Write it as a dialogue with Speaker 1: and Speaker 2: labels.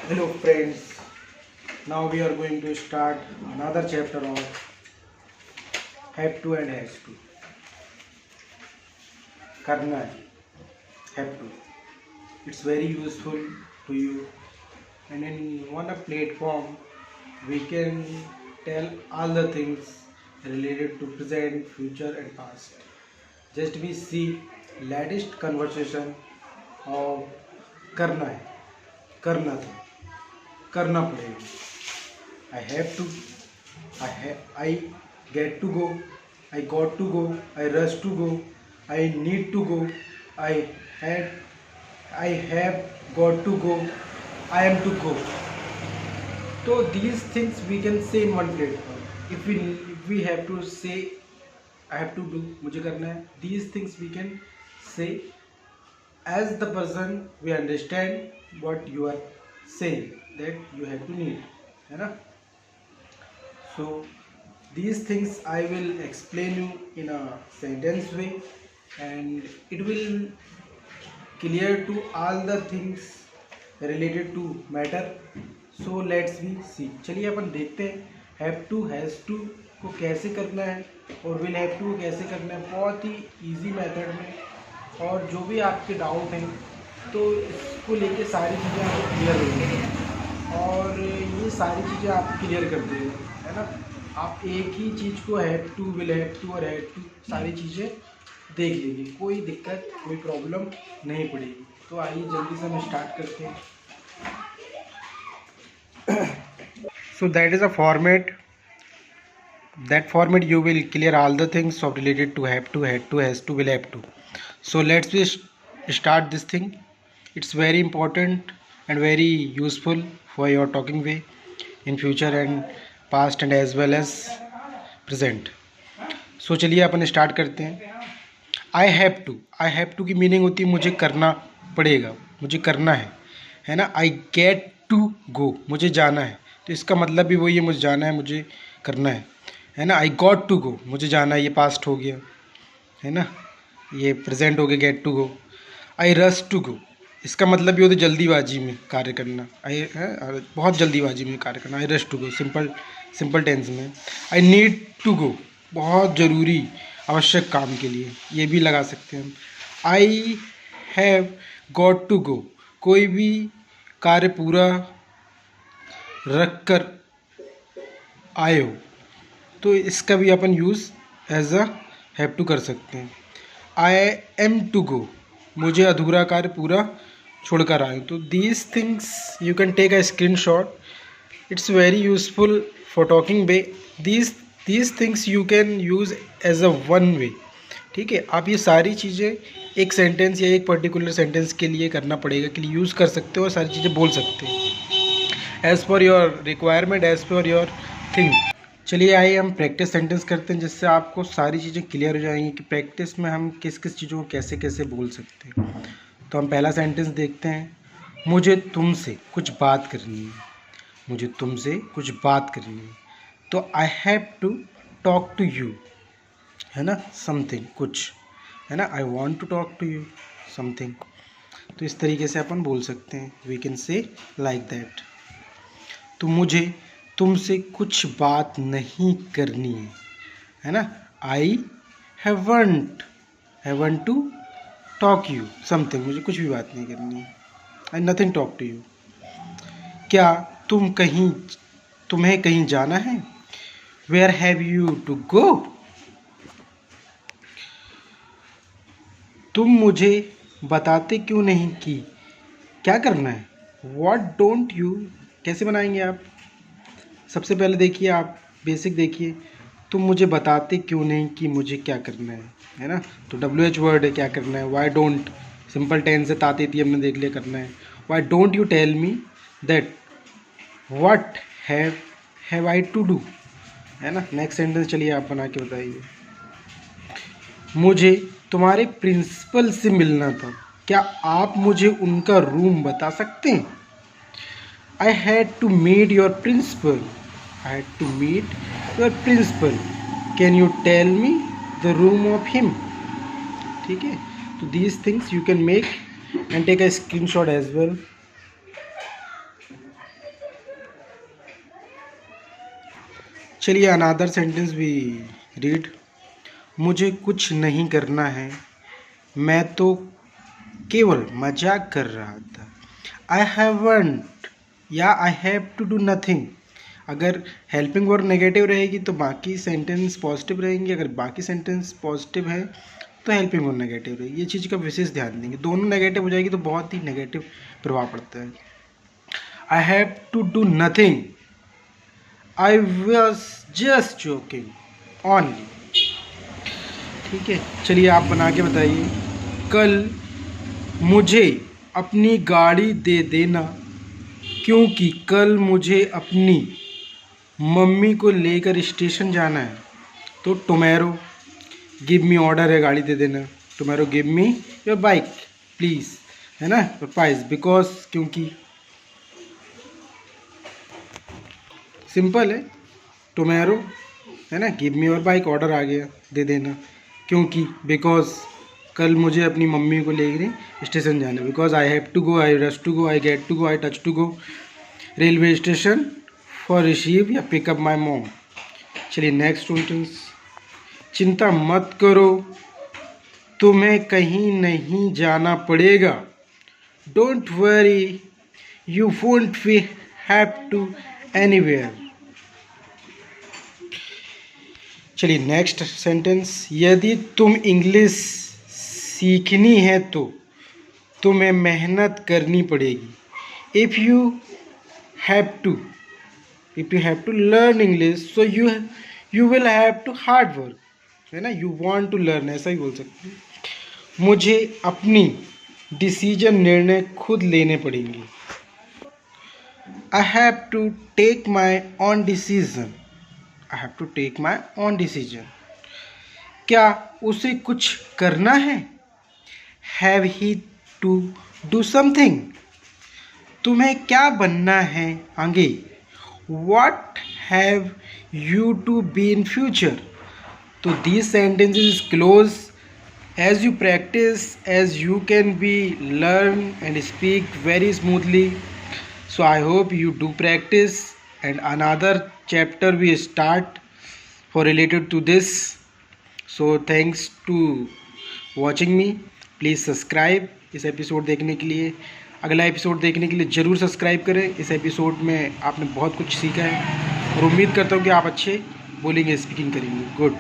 Speaker 1: Hello friends, now we are going to start another chapter of have to and has to. करना है, have to. It's very useful to you, and in one platform we can tell all the things related to present, future and past. Just we see latest conversation of करना है, करना था, करना पड़ेगा. I have to, I get to go, I got to go, I rush to go, I need to go, I had, I have got to go, I am to go. So these things we can say in one platform. If we have to say I have to do, मुझे करना है, these things we can say as the person we understand what you are saying that you have to need, है ना? So these things I will explain you in a sentence way and it will clear to all the things related to matter. So let's we see. चलिए अपन देखते हैं have to has to को कैसे करना है और will have to को कैसे करना है, बहुत ही easy मेथड में. और जो भी आपके डाउट हैं तो इसको लेके सारी चीज़ें आपको क्लियर होंगी और ये सारी चीज़ें आप क्लियर कर देंगे, है ना. आप एक ही चीज़ को have to, will have to और हैव टू सारी चीज़ें देख लीजिए, कोई दिक्कत कोई प्रॉब्लम नहीं पड़ेगी. तो आइए जल्दी से हम स्टार्ट करते हैं. So that is a format. That format you will clear all the things of related to have to, had to, has to, will have to. So let's just start this thing. It's very important and very useful for your talking way in future and past and as well as present. So चलिए अपन start करते हैं. आई have to की meaning होती है मुझे करना पड़ेगा, मुझे करना है ना. आई गेट टू गो, मुझे जाना है, तो इसका मतलब भी वही है, मुझे जाना है, मुझे करना है ना. आई गॉट टू गो, मुझे जाना है, ये पास्ट हो गया, है ना, ये प्रेजेंट हो गया get to go. I rush to go, इसका मतलब भी होता है जल्दीबाजी में कार्य करना. बहुत जल्दीबाजी में कार्य करना. I rush to go simple tense में. आई नीड टू गो, बहुत ज़रूरी आवश्यक काम के लिए, ये भी लगा सकते हैं हम. I have got to go, कोई भी कार्य पूरा रख कर आए हो तो इसका भी अपन use as a have to कर सकते हैं. आई एम टू गो, मुझे अधूरा कार्य पूरा छोड़कर आए. तो these things you can take a screen shot. It's very useful for talking way. These things you can use as a one way. ठीक है, आप ये सारी चीज़ें एक सेंटेंस या एक पर्टिकुलर सेंटेंस के लिए करना पड़ेगा के लिए यूज़ कर सकते हो और सारी चीज़ें बोल सकते हो as per your requirement, as per your thing. चलिए आइए हम प्रैक्टिस सेंटेंस करते हैं जिससे आपको सारी चीज़ें क्लियर हो जाएंगी कि प्रैक्टिस में हम किस किस चीज़ों को कैसे कैसे बोल सकते हैं. तो हम पहला सेंटेंस देखते हैं. मुझे तुमसे कुछ बात करनी है, मुझे तुमसे कुछ बात करनी है. तो I have to talk to you, है ना, समथिंग, कुछ, है ना. I want to talk to you something. तो इस तरीके से अपन बोल सकते हैं. We can say like that. तो मुझे तुमसे कुछ बात नहीं करनी है ना. I haven't to talk you something, मुझे कुछ भी बात नहीं करनी है. I nothing talk to you. क्या तुम्हें कहीं जाना है. Where have you to go. तुम मुझे बताते क्यों नहीं कि क्या करना है. व्हाट डोंट यू, कैसे बनाएंगे आप. सबसे पहले देखिए, आप बेसिक देखिए. तुम मुझे बताते क्यों नहीं कि मुझे क्या करना है ना. तो WH वर्ड है, क्या करना है. वाई डोंट, सिंपल टेंस है, ताते थी हमने देख लिया, करना है. Why don't you tell me that what have I to do, है ना. नेक्स्ट सेंटेंस चलिए आप बना के बताइए. मुझे तुम्हारे प्रिंसिपल से मिलना था, क्या आप मुझे उनका रूम बता सकते हैं. I had to meet your principal, I had to meet your principal. Can you tell me the room of him? ठीक है. तो these things you can make and take a screenshot as well. चलिए another sentence भी read. मुझे कुछ नहीं करना है, मैं तो केवल मजाक कर रहा था। आई हैवंट या I have to do nothing. अगर हेल्पिंग वर्ब नेगेटिव रहेगी तो बाकी सेंटेंस पॉजिटिव रहेंगे, अगर बाकी सेंटेंस पॉजिटिव है तो हेल्पिंग वर्ब नेगेटिव रहेगी। ये चीज़ का विशेष ध्यान देंगे। दोनों नेगेटिव हो जाएगी तो बहुत ही नेगेटिव प्रभाव पड़ता है। I have to do nothing, I was just joking only. ठीक है, चलिए आप बना के बताइए। कल मुझे अपनी गाड़ी दे देना क्योंकि कल मुझे अपनी मम्मी को लेकर स्टेशन जाना है। तो टुमारो गिव मी ऑर्डर है गाड़ी दे देना। Tomorrow give me your bike please, है ना। प्राइस बिकॉज क्योंकि, सिंपल है। टुमारो है ना, give me your bike, order आ गया दे देना। क्योंकि बिकॉज कल मुझे अपनी मम्मी को लेकर स्टेशन जाना है। Because I have to go, I rush to go, I get to go, I touch to go railway station for receive या पिकअप माई मॉम। चलिए नेक्स्ट सेंटेंस। चिंता मत करो, तुम्हें कहीं नहीं जाना पड़ेगा। Don't worry, you won't be have to anywhere. चलिए नेक्स्ट सेंटेंस। यदि तुम इंग्लिश सीखनी है तो तुम्हें मेहनत करनी पड़ेगी। If you have to learn English so you will have to hard work, है ना। यू वांट टू लर्न, ऐसा ही बोल सकते हैं। मुझे अपनी डिसीजन, निर्णय खुद लेने पड़ेंगे। I have to take my own decision, I have to take my own decision. क्या उसे कुछ करना है? Have he to do something. तुम्हें क्या बनना है आगे? What have you to be in future? तो these sentences close. As you practice, as you can be learn and speak very smoothly. So I hope you do practice, and another chapter we start for related to this. So thanks to watching me. Please subscribe इस episode देखने के लिए। अगला episode देखने के लिए ज़रूर subscribe करें। इस एपिसोड में आपने बहुत कुछ सीखा है और उम्मीद करता हूँ कि आप अच्छे बोलेंगे, स्पीकिंग करेंगे। गुड।